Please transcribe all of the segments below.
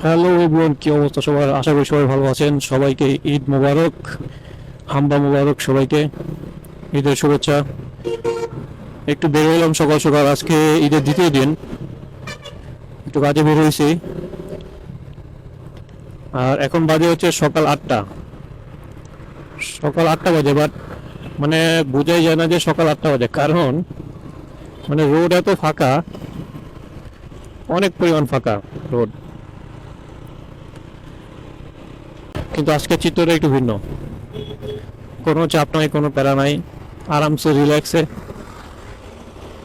Hello everyone, কি অবস্থা সবার? আশা করি সবাই ভালো আছেন। সবাইকে ঈদ মোবারক, হাম্বা মোবারক সবাইকে, ঈদের শুভেচ্ছা। একটু বের হলাম সকাল সকাল, আজকে ঈদের দ্বিতীয় দিন, একটু কাজে বের হয়েছি। আর এখন বাজে হচ্ছে সকাল 8টা, সকাল 8টা বাজে, বাট মানে বোঝাই যায় না যে সকাল 8টা বাজে, কারণ মানে রোড এত ফাঁকা, অনেক পরিমাণ ফাঁকা রোড। কিন্তু আজকের চিত্রটা একটু ভিন্ন, কোনো চাপ নাই, কোনো প্যারা নাই, আরামসে রিল্যাক্সে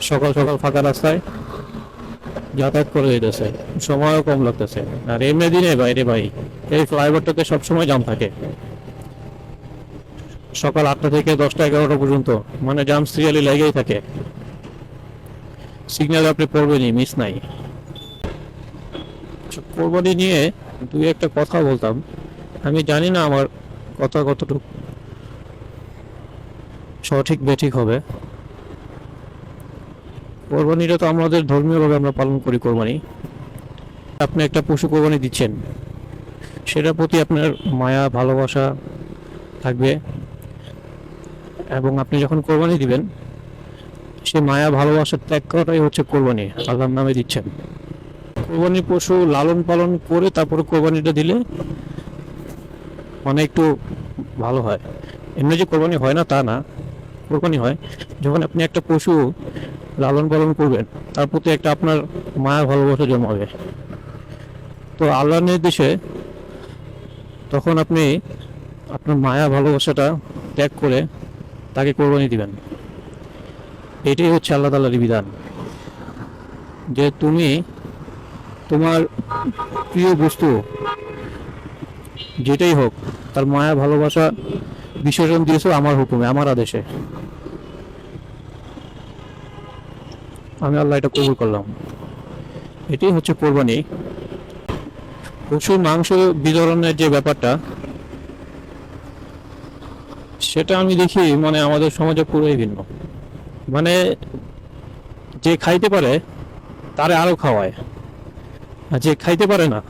সকাল সকাল ফাঁকা রাস্তায় যাতায়াত করে যেতেছে, সময়ও কম লাগতেছে। আর এমনি দিনে বাইরে ভাই, এই ফ্লাইওভারটাতে সবসময় জাম থাকে, সকাল 8টা থেকে 10টা 11টা পর্যন্ত, মানে জাম সিরিয়ালি লেগেই থাকে। সিগন্যাল আপনি পড়বেনই, মিস নাই। কোরবানি নিয়ে দুই একটা কথা বলতাম। আমি জানি না আমার কথা কতটুকু সঠিক বেঠিক হবে। কোরবানিটা তো আমাদের ধর্মীয়ভাবে আমরা পালন করি কোরবানি। আপনি একটা পশু কোরবানি দিচ্ছেন, সেটার প্রতি আপনার মায়া ভালোবাসা থাকবে, এবং আপনি যখন কোরবানি দিবেন সেই মায়া ভালোবাসা ত্যাগ করাটাই হচ্ছে কোরবানি, আল্লাহর নামে দিচ্ছেন। কোরবানি পশু লালন পালন করে তারপরে কোরবানিটা দিলে মানে একটু ভালো হয়। এমনি যে কোরবানি হয় না তা না, কোরবানি হয়। যখন আপনি একটা পশু লালন পালন করবেন, তার প্রতি একটা আপনার মায়া ভালোবাসা জন্মাবে। তো আল্লাহর নির্দেশে তখন আপনি আপনার মায়া ভালোবাসাটা ত্যাগ করে তাকে কোরবানি দিবেন। এটাই হচ্ছে আল্লাহ তাআলার বিধান, যে তুমি তোমার প্রিয় বস্তু যেটাই হোক, তার মায়া ভালোবাসা বিসর্জন দিয়েছো আমার হুকুমে, আমার আদেশে। আমি আল্লাহ এটা কবুল করলাম। এটাই হচ্ছে কোরবানি। পশুর মাংস বিতরণের যে ব্যাপারটা, সেটা আমি দেখি মানে আমাদের সমাজে পুরোই ভিন্ন। মানে যে খাইতে পারে তারে আরো খাওয়ায়, আর যে খাইতে পারে না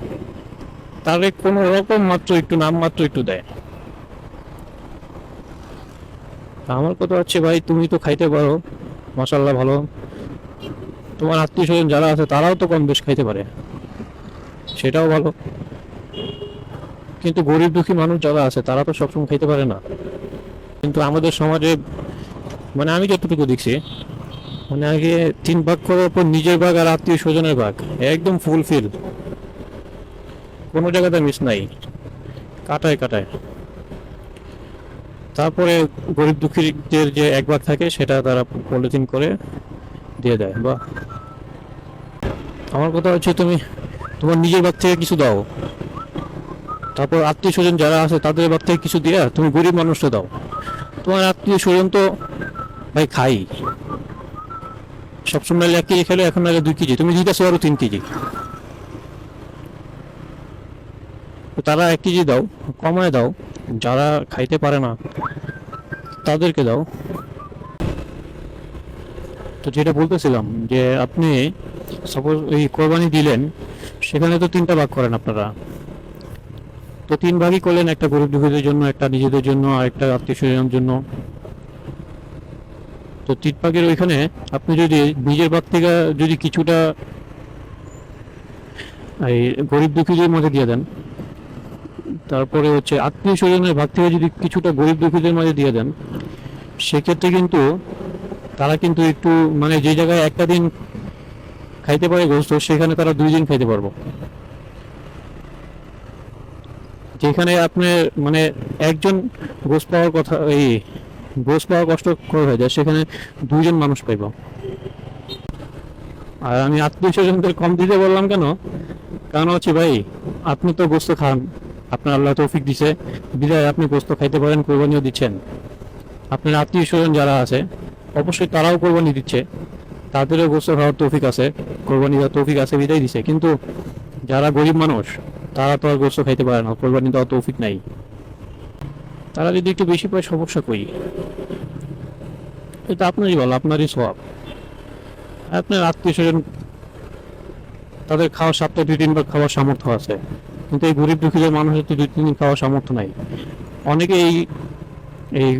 তারে কোনো রকম মাত্র একটু নাম মাত্র একটু দেয়। আমার কথা হচ্ছে ভাই, তুমি তো খাইতে পারো, মাশাল্লাহ ভালো, তোমার আত্মীয় স্বজন যারা আছে তারাও তো কম বেশ খাইতে পারে, সেটাও ভালো। কিন্তু গরিব দুঃখী মানুষ যারা আছে তারা তো সবসময় খাইতে পারে না। কিন্তু আমাদের সমাজে মানে আমি যতটুকু দেখছি, মানে আগে 3 ভাগ করার পর নিজের ভাগ আর আত্মীয় স্বজনের ভাগ একদম ফুলফিল, কোনো জায়গাতে মিস নাই, কাটায় কাটায়। তারপরে গরিব দুঃখীদের যে 1 ভাগ থাকে সেটা তারা পলিথিন করে দিয়ে দেয়। বা আমার কথা হচ্ছে, তুমি তোমার নিজের ভাগ থেকে কিছু দাও, তারপর আত্মীয় স্বজন যারা আছে তাদের ভাগ থেকে কিছু দিয়ে তুমি গরিব মানুষটা দাও। তোমার আত্মীয় স্বজন তো ভাই খাই, সবসময় 1 কেজি খেলে এখন নাহলে 2 কেজি, তুমি দিতেছো আরো 3 কেজি। তো তারা 1 কেজি দাও, কমায় দাও, যারা খাইতে পারে না তাদেরকে দাও। তো যেটা বলতেছিলাম, যে আপনি সাপোজ এই কোরবানি দিলেন, সেখানে তো 3টা ভাগ করেন আপনারা। তো 3 ভাগই করলেন, একটা গরিব দুঃখীদের জন্য, একটা নিজেদের জন্য, আর একটা আত্মীয় স্বজনের জন্য। তো 3 ভাগের ওইখানে আপনি যদি নিজের ভাগ থেকে যদি কিছুটা এই গরিব দুঃখীদের মাঝে দিয়ে দেন, তারপরে হচ্ছে আত্মীয় স্বজনের ভাগ থেকে যদি কিছুটা গরিব দুঃখীদের মাঝে দিয়ে দেন, সেক্ষেত্রে কিন্তু তারা কিন্তু একটু মানে যে জায়গায় একটা দিন খাইতে পারে গোস্ত, সেখানে তারা 2 দিন খাইতে পারবো। যেখানে আপনি মানে একজন গোস্ত পাওয়ার কথা, এই গোস্ত পাওয়া কষ্টকর হয়ে যায়, সেখানে 2জন মানুষ পাইব। আর আমি আত্মীয় স্বজনদের কম দিতে বললাম কেন, কারণ হচ্ছে ভাই, আপনি তো গোস্ত খান, আপনার আল্লাহ তৌফিক দিছে বিদায় আপনি গোস্ত খাইতে পারেন, কোরবানিও দিচ্ছেন। আপনার আত্মীয় স্বজন যারা আছে অবশ্যই তারাও কোরবানি দিচ্ছে, তাদেরও গোস্ত খাওয়ার তৌফিক আছে, কোরবানি দেওয়ার তৌফিক আছে বিদায় দিছে। কিন্তু যারা গরিব মানুষ তারা তো আর গোস্ত খাইতে পারে না, কোরবানি দেওয়ার তৌফিক নাই। তারা যদি একটু বেশি পায় সমস্যা করি, এটা আপনারই ভালো, আপনারই সওয়াব। আপনার আত্মীয় স্বজন তাদের খাওয়ার সপ্তাহে 2-3 বার খাওয়ার সামর্থ্য আছে, কিন্তু এই গরিব দুঃখীদের মানুষের তো 2-3 দিন খাওয়ার সামর্থ্য নাই। অনেকে এই এই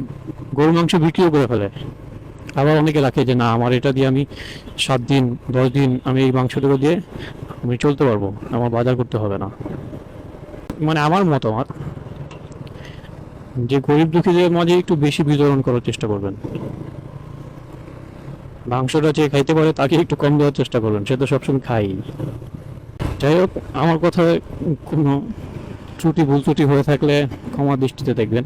গরু মাংস বিক্রিও করে ফেলে। আবার অনেকে রাখে যে না, আমার এটা দিয়ে আমি 7 দিন 10 দিন আমি এই মাংসগুলো দিয়ে আমি চলতে পারবো, আমার বাজার করতে হবে না। মানে আমার মতামত যে গরিব দুঃখীদের মাঝে একটু বেশি বিতরণ করার চেষ্টা করবেন। মাংসটা যে খাইতে পারে তাকে একটু কম দেওয়ার চেষ্টা করবেন, সে তো সবসময় খাই। যাই হোক, আমার কথায় কোনো ভুল ত্রুটি হয়ে থাকলে ক্ষমা দৃষ্টিতে দেখবেন।